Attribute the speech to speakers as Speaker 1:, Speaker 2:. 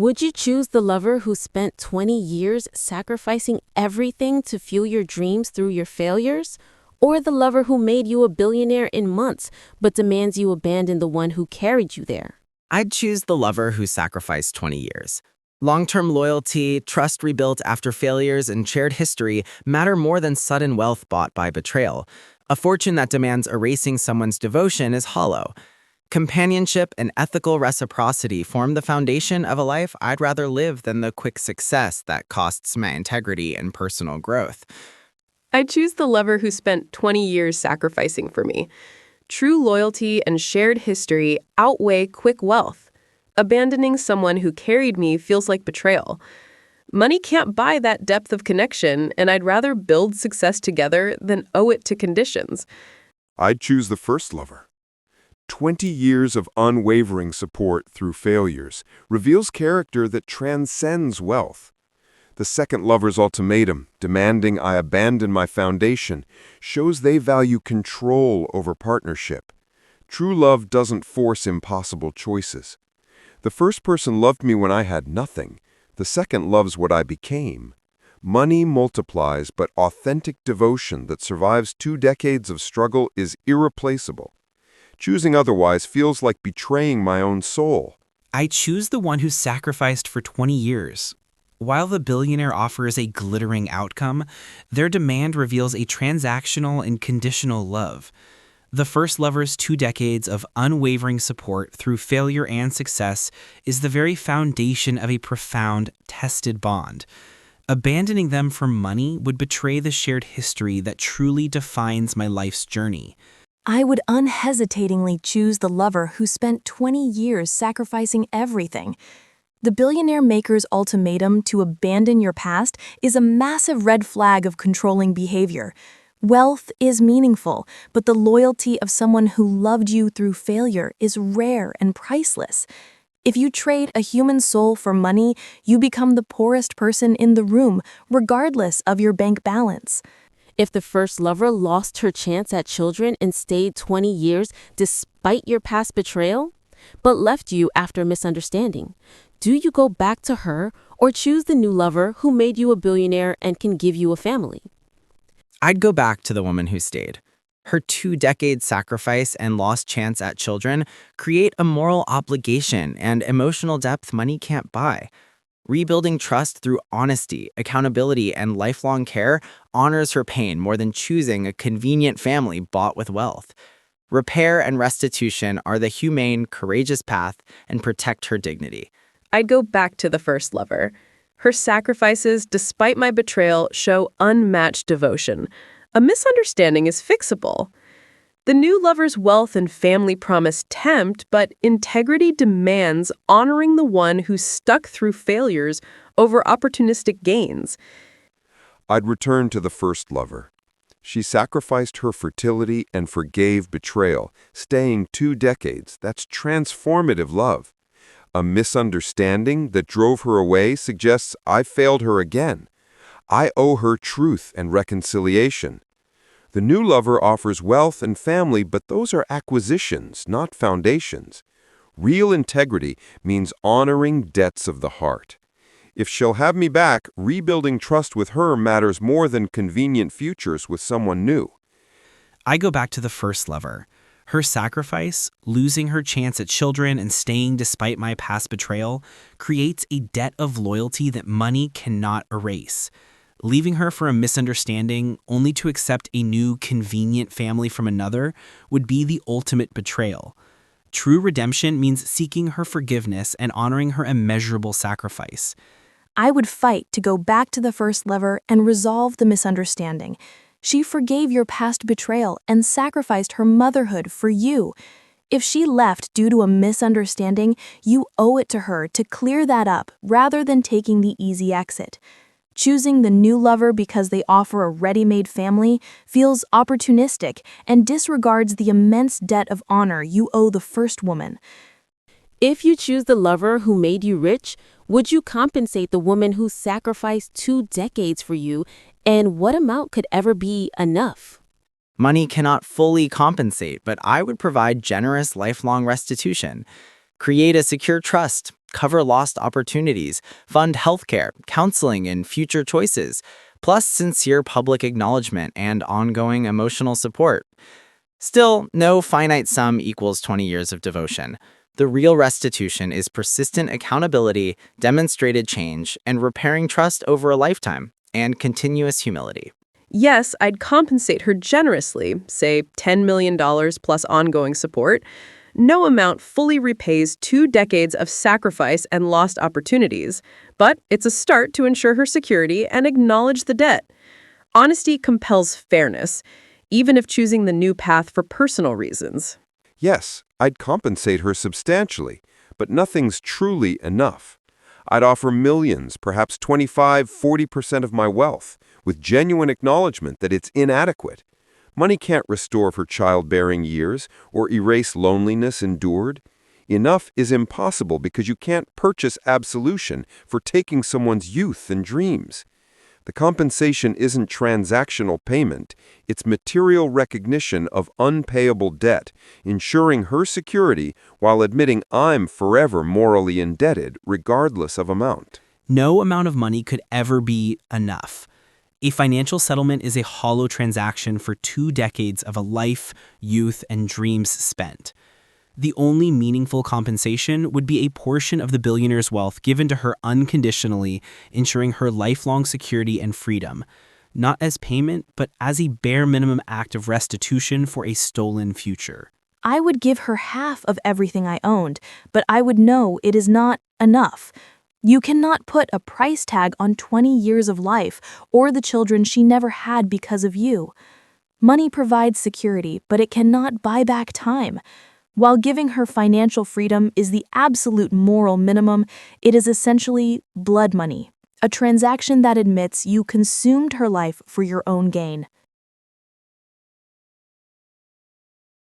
Speaker 1: Would you choose the lover who spent 20 years sacrificing everything to fuel your dreams through your failures? Or the lover who made you a billionaire in months but demands you abandon the one who carried you there?
Speaker 2: I'd choose the lover who sacrificed 20 years. Long-term loyalty, trust rebuilt after failures, and shared history matter more than sudden wealth bought by betrayal. A fortune that demands erasing someone's devotion is hollow. Companionship and ethical reciprocity form the foundation of a life I'd rather live than the quick success that costs my integrity and personal growth.
Speaker 3: I'd choose the lover who spent 20 years sacrificing for me. True loyalty and shared history outweigh quick wealth. Abandoning someone who carried me feels like betrayal. Money can't buy that depth of connection, and I'd rather build success together than owe it to conditions.
Speaker 4: I'd choose the first lover. 20 years of unwavering support through failures reveals character that transcends wealth. The second lover's ultimatum, demanding I abandon my foundation, shows they value control over partnership. True love doesn't force impossible choices. The first person loved me when I had nothing. The second loves what I became. Money multiplies, but authentic devotion that survives 2 decades of struggle is irreplaceable. Choosing otherwise feels like betraying my own soul.
Speaker 5: I choose the one who sacrificed for 20 years. While the billionaire offers a glittering outcome, their demand reveals a transactional and conditional love. The first lover's 2 decades of unwavering support through failure and success is the very foundation of a profound, tested bond. Abandoning them for money would betray the shared history that truly defines my life's journey.
Speaker 6: I would unhesitatingly choose the lover who spent 20 years sacrificing everything. The billionaire maker's ultimatum to abandon your past is a massive red flag of controlling behavior. Wealth is meaningful, but the loyalty of someone who loved you through failure is rare and priceless. If you trade a human soul for money, you become the poorest person in the room, regardless of your bank balance.
Speaker 1: If the first lover lost her chance at children and stayed 20 years despite your past betrayal, but left you after a misunderstanding, do you go back to her or choose the new lover who made you a billionaire and can give you a family?
Speaker 2: I'd go back to the woman who stayed. Her 2-decade sacrifice and lost chance at children create a moral obligation and emotional depth money can't buy. Rebuilding trust through honesty, accountability, and lifelong care honors her pain more than choosing a convenient family bought with wealth. Repair and restitution are the humane, courageous path and protect her dignity.
Speaker 3: I'd go back to the first lover. Her sacrifices, despite my betrayal, show unmatched devotion. A misunderstanding is fixable. The new lover's wealth and family promise tempt, but integrity demands honoring the one who stuck through failures over opportunistic gains.
Speaker 4: I'd return to the first lover. She sacrificed her fertility and forgave betrayal, staying 2 decades. That's transformative love. A misunderstanding that drove her away suggests I failed her again. I owe her truth and reconciliation. The new lover offers wealth and family, but those are acquisitions, not foundations. Real integrity means honoring debts of the heart. If she'll have me back, rebuilding trust with her matters more than convenient futures with someone new.
Speaker 5: I go back to the first lover. Her sacrifice, losing her chance at children and staying despite my past betrayal, creates a debt of loyalty that money cannot erase. Leaving her for a misunderstanding, only to accept a new, convenient family from another, would be the ultimate betrayal. True redemption means seeking her forgiveness and honoring her immeasurable sacrifice.
Speaker 6: I would fight to go back to the first lover and resolve the misunderstanding. She forgave your past betrayal and sacrificed her motherhood for you. If she left due to a misunderstanding, you owe it to her to clear that up rather than taking the easy exit. Choosing the new lover because they offer a ready-made family feels opportunistic and disregards the immense debt of honor you owe the first woman.
Speaker 1: If you choose the lover who made you rich, would you compensate the woman who sacrificed 2 decades for you, and what amount could ever be enough?
Speaker 2: Money cannot fully compensate, but I would provide generous lifelong restitution. Create a secure trust, cover lost opportunities, fund healthcare, counseling, and future choices, plus sincere public acknowledgement and ongoing emotional support. Still, no finite sum equals 20 years of devotion. The real restitution is persistent accountability, demonstrated change, and repairing trust over a lifetime, and continuous humility.
Speaker 3: Yes, I'd compensate her generously, say $10 million plus ongoing support. No amount fully repays 2 decades of sacrifice and lost opportunities, but it's a start to ensure her security and acknowledge the debt. Honesty compels fairness, even if choosing the new path for personal reasons.
Speaker 4: Yes, I'd compensate her substantially, but nothing's truly enough. I'd offer millions, perhaps 25–40% of my wealth, with genuine acknowledgement that it's inadequate. Money can't restore her childbearing years or erase loneliness endured. Enough is impossible because you can't purchase absolution for taking someone's youth and dreams. The compensation isn't transactional payment, it's material recognition of unpayable debt, ensuring her security while admitting I'm forever morally indebted regardless of amount.
Speaker 5: No amount of money could ever be enough. A financial settlement is a hollow transaction for 2 decades of a life, youth, and dreams spent. The only meaningful compensation would be a portion of the billionaire's wealth given to her unconditionally, ensuring her lifelong security and freedom, not as payment, but as a bare minimum act of restitution for a stolen future.
Speaker 6: I would give her half of everything I owned, but I would know it is not enough. You cannot put a price tag on 20 years of life or the children she never had because of you. Money provides security, but it cannot buy back time. While giving her financial freedom is the absolute moral minimum, it is essentially blood money, a transaction that admits you consumed her life for your own gain.